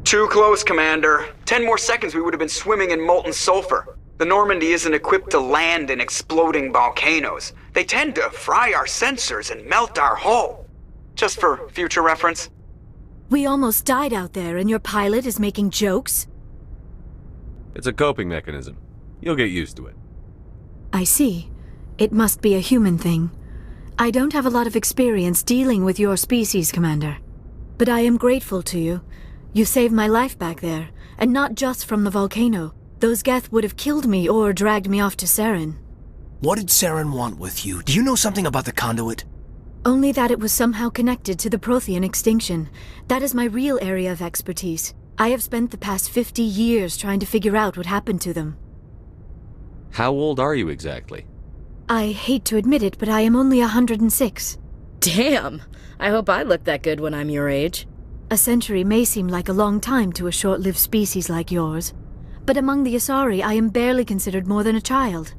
Too close, Commander. 10 more seconds we would have been swimming in molten sulfur. The Normandy isn't equipped to land in exploding volcanoes. They tend to fry our sensors and melt our hull. Just for future reference. We almost died out there and your pilot is making jokes? It's a coping mechanism. You'll get used to it. I see. It must be a human thing. I don't have a lot of experience dealing with your species, Commander. But I am grateful to you. You saved my life back there, and not just from the volcano. Those Geth would have killed me or dragged me off to Saren. What did Saren want with you? Do you know something about the conduit? Only that it was somehow connected to the Prothean extinction. That is my real area of expertise. I have spent the past 50 years trying to figure out what happened to them. How old are you exactly? I hate to admit it, but I am only 106. Damn! I hope I look that good when I'm your age. A century may seem like a long time to a short-lived species like yours, but among the Asari I am barely considered more than a child.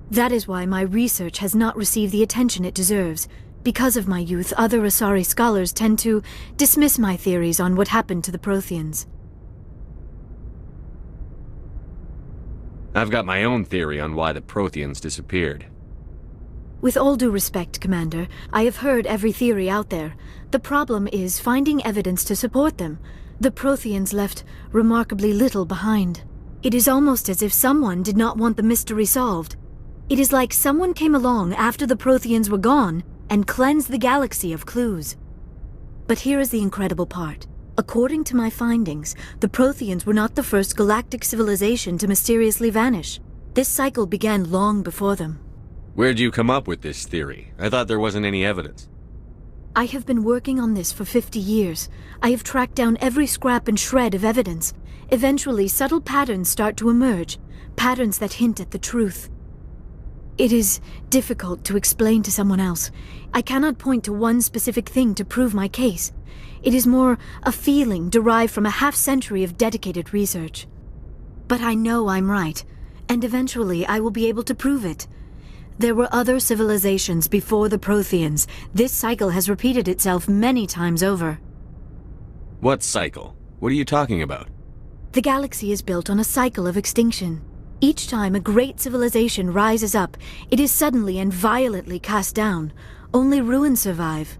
That is why my research has not received the attention it deserves. Because of my youth, other Asari scholars tend to dismiss my theories on what happened to the Protheans. I've got my own theory on why the Protheans disappeared. With all due respect, Commander, I have heard every theory out there. The problem is finding evidence to support them. The Protheans left remarkably little behind. It is almost as if someone did not want the mystery solved. It is like someone came along after the Protheans were gone and cleansed the galaxy of clues. But here is the incredible part. According to my findings, the Protheans were not the first galactic civilization to mysteriously vanish. This cycle began long before them. Where'd you come up with this theory? I thought there wasn't any evidence. I have been working on this for 50 years. I have tracked down every scrap and shred of evidence. Eventually, subtle patterns start to emerge, patterns that hint at the truth. It is difficult to explain to someone else. I cannot point to one specific thing to prove my case. It is more a feeling derived from a half-century of dedicated research. But I know I'm right, and eventually I will be able to prove it. There were other civilizations before the Protheans. This cycle has repeated itself many times over. What cycle? What are you talking about? The galaxy is built on a cycle of extinction. Each time a great civilization rises up, it is suddenly and violently cast down. Only ruins survive.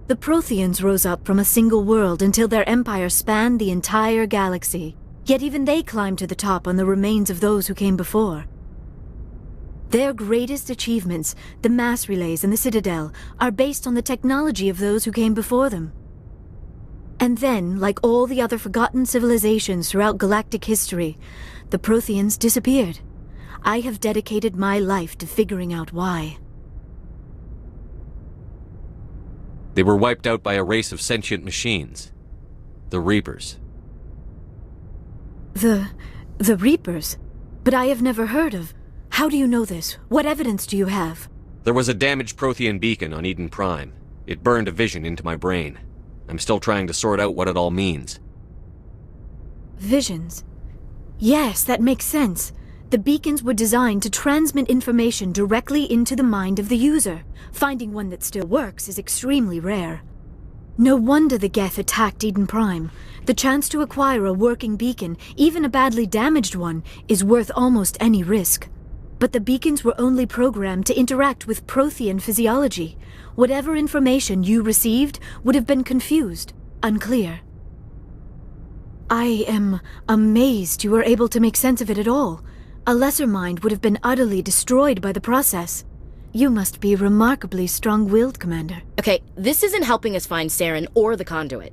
The Protheans rose up from a single world until their empire spanned the entire galaxy. Yet even they climbed to the top on the remains of those who came before. Their greatest achievements, the mass relays and the Citadel, are based on the technology of those who came before them. And then, like all the other forgotten civilizations throughout galactic history, the Protheans disappeared. I have dedicated my life to figuring out why. They were wiped out by a race of sentient machines. The Reapers. The Reapers? But I have never heard of. How do you know this? What evidence do you have? There was a damaged Prothean beacon on Eden Prime. It burned a vision into my brain. I'm still trying to sort out what it all means. Visions? Yes, that makes sense. The beacons were designed to transmit information directly into the mind of the user. Finding one that still works is extremely rare. No wonder the Geth attacked Eden Prime. The chance to acquire a working beacon, even a badly damaged one, is worth almost any risk. But the beacons were only programmed to interact with Prothean physiology. Whatever information you received would have been confused, unclear. I am amazed you were able to make sense of it at all. A lesser mind would have been utterly destroyed by the process. You must be remarkably strong-willed, Commander. Okay, this isn't helping us find Saren or the conduit.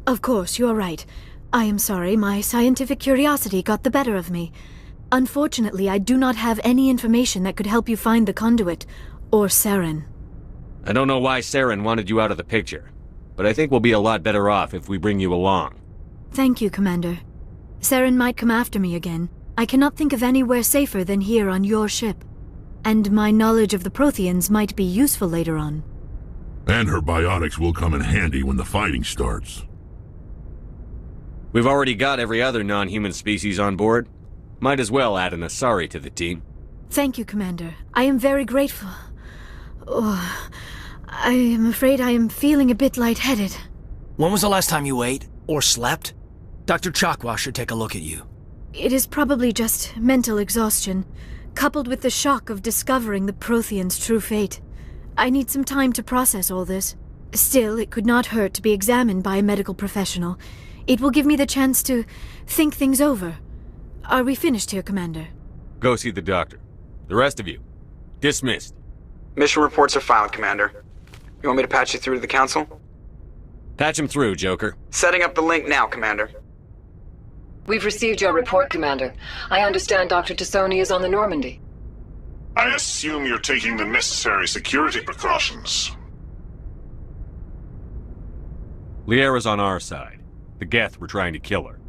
Of course, you are right. I am sorry, my scientific curiosity got the better of me. Unfortunately, I do not have any information that could help you find the conduit, or Saren. I don't know why Saren wanted you out of the picture, but I think we'll be a lot better off if we bring you along. Thank you, Commander. Saren might come after me again. I cannot think of anywhere safer than here on your ship. And my knowledge of the Protheans might be useful later on. And her biotics will come in handy when the fighting starts. We've already got every other non-human species on board. Might as well add an Asari to the team. Thank you, Commander. I am very grateful. Oh, I am afraid I am feeling a bit lightheaded. When was the last time you ate? Or slept? Dr. Chakwa should take a look at you. It is probably just mental exhaustion, coupled with the shock of discovering the Prothean's true fate. I need some time to process all this. Still, it could not hurt to be examined by a medical professional. It will give me the chance to think things over. Are we finished here, Commander? Go see the doctor. The rest of you, dismissed. Mission reports are filed, Commander. You want me to patch you through to the Council? Patch him through, Joker. Setting up the link now, Commander. We've received your report, Commander. I understand Dr. Tassoni is on the Normandy. I assume you're taking the necessary security precautions. Liara's on our side. The Geth were trying to kill her.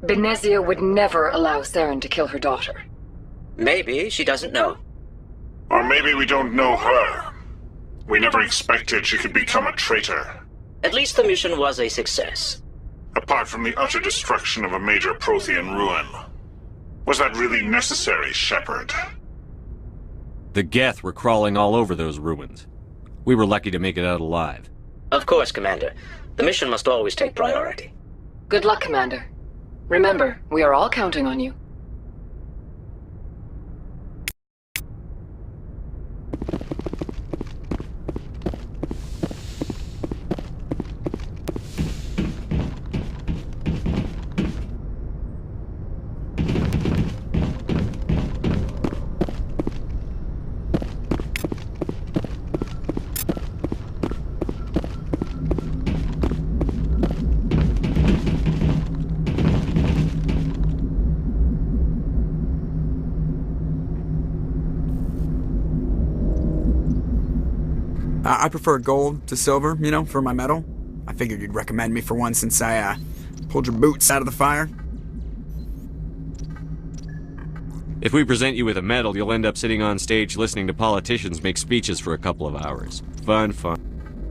Benezia would never allow Theron to kill her daughter. Maybe she doesn't know. Or maybe we don't know her. We never expected she could become a traitor. At least the mission was a success. Apart from the utter destruction of a major Prothean ruin. Was that really necessary, Shepard? The Geth were crawling all over those ruins. We were lucky to make it out alive. Of course, Commander. The mission must always take priority. Good luck, Commander. Remember, we are all counting on you. I prefer gold to silver, for my medal. I figured you'd recommend me for one since I, pulled your boots out of the fire. If we present you with a medal, you'll end up sitting on stage listening to politicians make speeches for a couple of hours. Fun.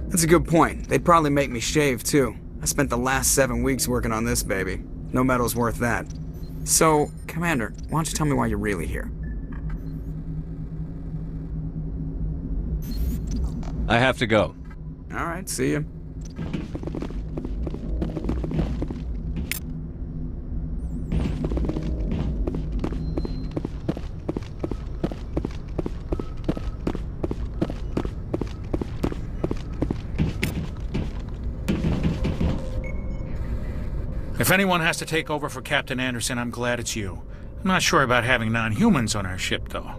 That's a good point. They'd probably make me shave, too. I spent the last 7 weeks working on this baby. No medal's worth that. So, Commander, why don't you tell me why you're really here? I have to go. All right, see you. If anyone has to take over for Captain Anderson, I'm glad it's you. I'm not sure about having non-humans on our ship, though.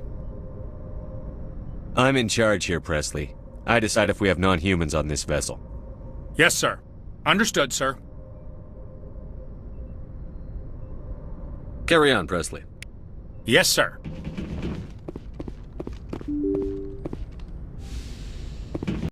I'm in charge here, Presley. I decide if we have non-humans on this vessel. Yes, sir. Understood, sir. Carry on, Presley. Yes, sir.